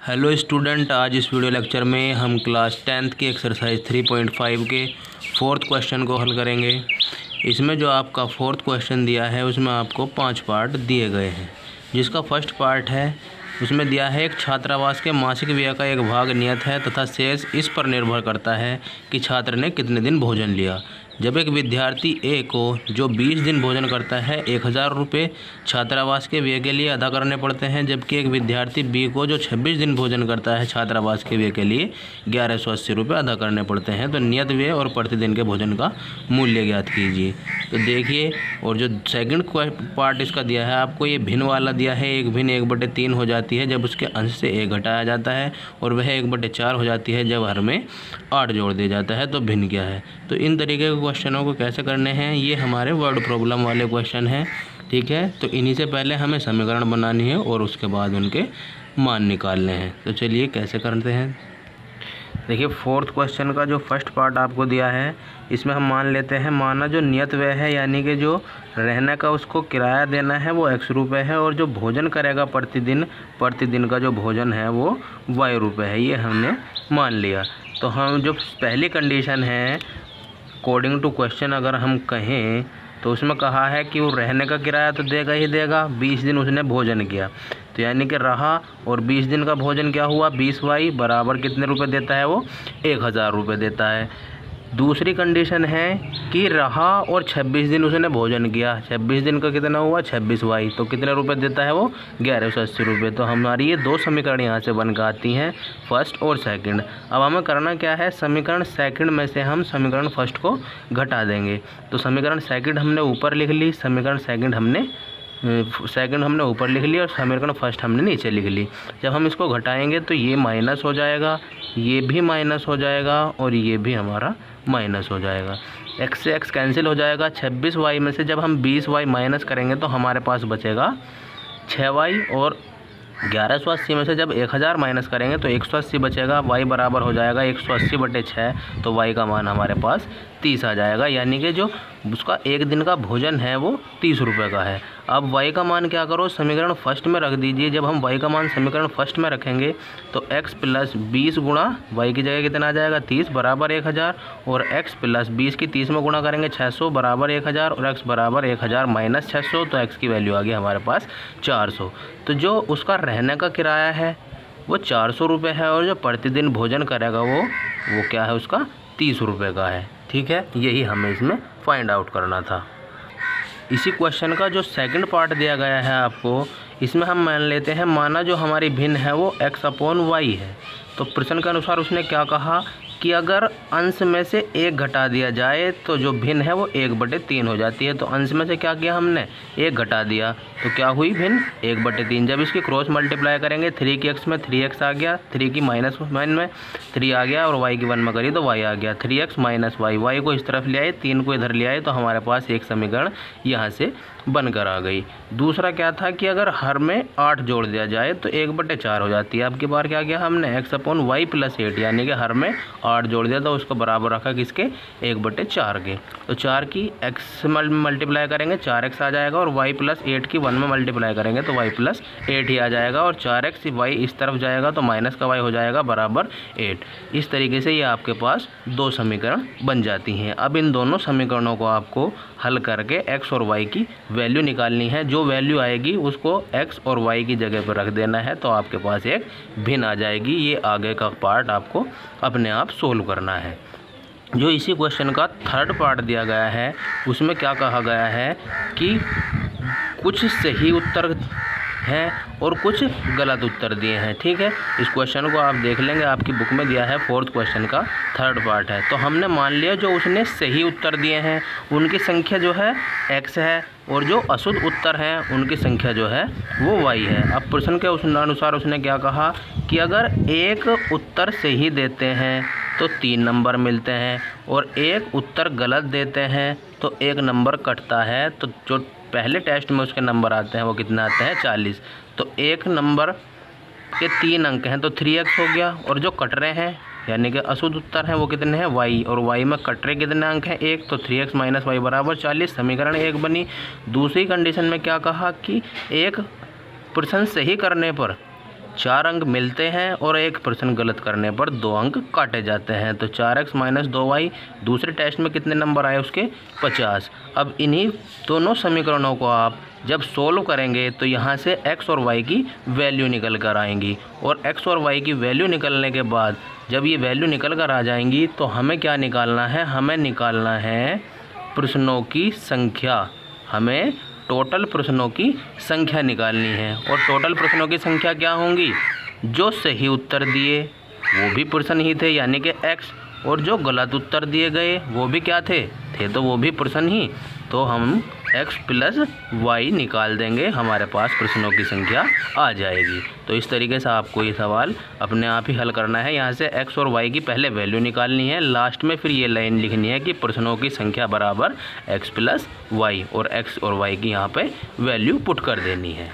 Hello student, आज इस video lecture में हम क्लास 10th की एक्सरसाइज 3.5 के फोर्थ क्वेश्चन को हल करेंगे। इसमें जो आपका फोर्थ क्वेश्चन दिया है उसमें आपको 5 पार्ट दिए गए हैं। जिसका फर्स्ट पार्ट है उसमें दिया है एक छात्रावास के मासिक व्यय का एक भाग नियत है तथा शेष इस पर निर्भर करता है कि छात्र ने कितने दिन भोजन लिया। जब एक विद्यार्थी ए को जो 20 दिन भोजन करता है 1000 रुपये छात्रावास के व्यय के लिए अदा करने पड़ते हैं, जबकि एक विद्यार्थी बी को जो 26 दिन भोजन करता है छात्रावास के व्यय के लिए 1180 रुपये अदा करने पड़ते हैं। तो नियत व्यय और प्रतिदिन के भोजन का मूल्य ज्ञात कीजिए। तो देखिए, और जो सेकंड पार्ट इसका दिया है आपको, ये भिन्न वाला दिया है। एक भिन्न 1/3 हो जाती है जब उसके अंश से 1 घटाया जाता है, और वह 1/4 हो जाती है जब हर में 8 जोड़ दिया जाता है। तो भिन्न क्या है? तो इन तरीके के क्वेश्चनों को कैसे करने हैं, ये हमारे वर्ड प्रॉब्लम वाले क्वेश्चन हैं। ठीक है, तो इन्हीं से पहले हमें समीकरण बनानी है और उसके बाद उनके मान निकालने हैं। तो चलिए कैसे करते हैं। देखिए, फोर्थ क्वेश्चन का जो फर्स्ट पार्ट आपको दिया है इसमें हम मान लेते हैं, माना जो नियत व्यय है यानी कि जो रहने का उसको किराया देना है वो x रुपये है, और जो भोजन करेगा प्रतिदिन का जो भोजन है वो y रुपये है। ये हमने मान लिया। तो हम जो पहली कंडीशन है अकॉर्डिंग टू क्वेश्चन अगर हम कहें तो उसमें कहा है कि वो रहने का किराया तो देगा ही देगा। 20 दिन उसने भोजन किया तो यानी कि रहा, और 20 दिन का भोजन क्या हुआ 20y बराबर कितने रुपए देता है वो 1000 रुपये देता है। दूसरी कंडीशन है कि रहा और 26 दिन उसने भोजन किया, 26 दिन का कितना हुआ 26y, तो कितने रुपए देता है वो 1180 रुपये। तो हमारी ये दो समीकरण यहाँ से बन कर आती हैं, फर्स्ट और सेकंड। अब हमें करना क्या है, समीकरण सेकंड में से हम समीकरण फर्स्ट को घटा देंगे। तो समीकरण सेकंड हमने ऊपर लिख ली, समीकरण सेकंड हमने ऊपर लिख ली और समीकरण फर्स्ट हमने नीचे लिख ली। जब हम इसको घटाएंगे तो ये माइनस हो जाएगा, ये भी माइनस हो जाएगा और ये भी हमारा माइनस हो जाएगा। x से x कैंसिल हो जाएगा। 26y में से जब हम 20y माइनस करेंगे तो हमारे पास बचेगा 6y, और 1180 में से जब 1000 माइनस करेंगे तो 180 बचेगा। y बराबर हो जाएगा 180/6, तो y का मान हमारे पास 30 आ जाएगा, यानी कि जो उसका एक दिन का भोजन है वो 30 रुपये का है। अब y का मान क्या करो, समीकरण फर्स्ट में रख दीजिए। जब हम y का मान समीकरण फर्स्ट में रखेंगे तो x + 20 गुणा y की जगह कितना आ जाएगा 30 बराबर 1000, और x + 20 की 30 में गुणा करेंगे 600 बराबर 1000, और x बराबर 1000 - 600, तो x की वैल्यू आ गई हमारे पास 400। तो जो उसका रहने का किराया है वो 400 रुपये है, और जो प्रतिदिन भोजन करेगा वो क्या है, उसका 30 रुपये का है। ठीक है, यही हमें इसमें फाइंड आउट करना था। इसी क्वेश्चन का जो सेकंड पार्ट दिया गया है आपको, इसमें हम मान लेते हैं, माना जो हमारी भिन्न है वो x/y है। तो प्रश्न के अनुसार उसने क्या कहा कि अगर अंश में से 1 घटा दिया जाए तो जो भिन्न है वो 1/3 हो जाती है। तो अंश में से क्या किया हमने 1 घटा दिया, तो क्या हुई भिन्न 1/3। जब इसकी क्रॉस मल्टीप्लाई करेंगे 3 की x में 3x आ गया, 3 की -1 में 3 आ गया, और y की 1 में करी तो y आ गया। 3x - y, y को इस तरफ ले आए, 3 को इधर ले आए, तो हमारे पास एक समीकरण यहाँ से बनकर आ गई। दूसरा क्या था कि अगर हर में 8 जोड़ दिया जाए तो 1/4 हो जाती है। अब की बार क्या किया हमने x/y + 8, यानी कि हर में 8 जोड़ दिया तो उसको बराबर रखा किसके 1/4 के। तो 4 की x मल्टीप्लाई करेंगे 4x आ जाएगा, और y + 8 की 1 में मल्टीप्लाई करेंगे तो y + 8 ही आ जाएगा, और 4x y इस तरफ जाएगा तो माइनस का y हो जाएगा बराबर 8। इस तरीके से ये आपके पास दो समीकरण बन जाती हैं। अब इन दोनों समीकरणों को आपको हल करके x और y की वैल्यू निकालनी है। जो वैल्यू आएगी उसको x और y की जगह पर रख देना है, तो आपके पास एक भिन्न आ जाएगी। ये आगे का पार्ट आपको अपने आप सोल्व करना है। जो इसी क्वेश्चन का थर्ड पार्ट दिया गया है उसमें क्या कहा गया है कि कुछ सही उत्तर हैं और कुछ गलत उत्तर दिए हैं। ठीक है, इस क्वेश्चन को आप देख लेंगे, आपकी बुक में दिया है फोर्थ क्वेश्चन का थर्ड पार्ट है। तो हमने मान लिया जो उसने सही उत्तर दिए हैं उनकी संख्या जो है x है, और जो अशुद्ध उत्तर हैं उनकी संख्या जो है वो y है। अब प्रश्न के अनुसार उसने क्या कहा कि अगर एक उत्तर सही देते हैं तो 3 नंबर मिलते हैं, और एक उत्तर गलत देते हैं तो 1 नंबर कटता है। तो जो पहले टेस्ट में उसके नंबर आते हैं वो कितने आते हैं 40। तो 1 नंबर के 3 अंक हैं तो 3x हो गया, और जो कट रहे हैं यानी कि अशुद्ध उत्तर हैं वो कितने हैं y, और y में कट रहे कितने अंक हैं 1, तो 3x - y बराबर 40, समीकरण 1 बनी। दूसरी कंडीशन में क्या कहा कि एक प्रश्न सही करने पर 4 अंक मिलते हैं और एक प्रश्न गलत करने पर 2 अंक काटे जाते हैं। तो 4x माइनस 2y दूसरे टेस्ट में कितने नंबर आए उसके 50। अब इन्हीं दोनों समीकरणों को आप जब सोल्व करेंगे तो यहाँ से x और y की वैल्यू निकल कर आएंगी और x और y की वैल्यू निकलने के बाद जब ये वैल्यू निकल कर आ जाएंगी तो हमें क्या निकालना है, हमें निकालना है प्रश्नों की संख्या। हमें टोटल प्रश्नों की संख्या निकालनी है और टोटल प्रश्नों की संख्या क्या होंगी, जो सही उत्तर दिए वो भी प्रश्न ही थे यानी कि x, और जो गलत उत्तर दिए गए वो भी क्या थे तो वो भी प्रश्न ही। तो हम x प्लस y निकाल देंगे, हमारे पास प्रश्नों की संख्या आ जाएगी। तो इस तरीके से आपको ये सवाल अपने आप ही हल करना है। यहाँ से x और y की पहले वैल्यू निकालनी है, लास्ट में फिर ये लाइन लिखनी है कि प्रश्नों की संख्या बराबर x प्लस y, और x और y की यहाँ पे वैल्यू पुट कर देनी है।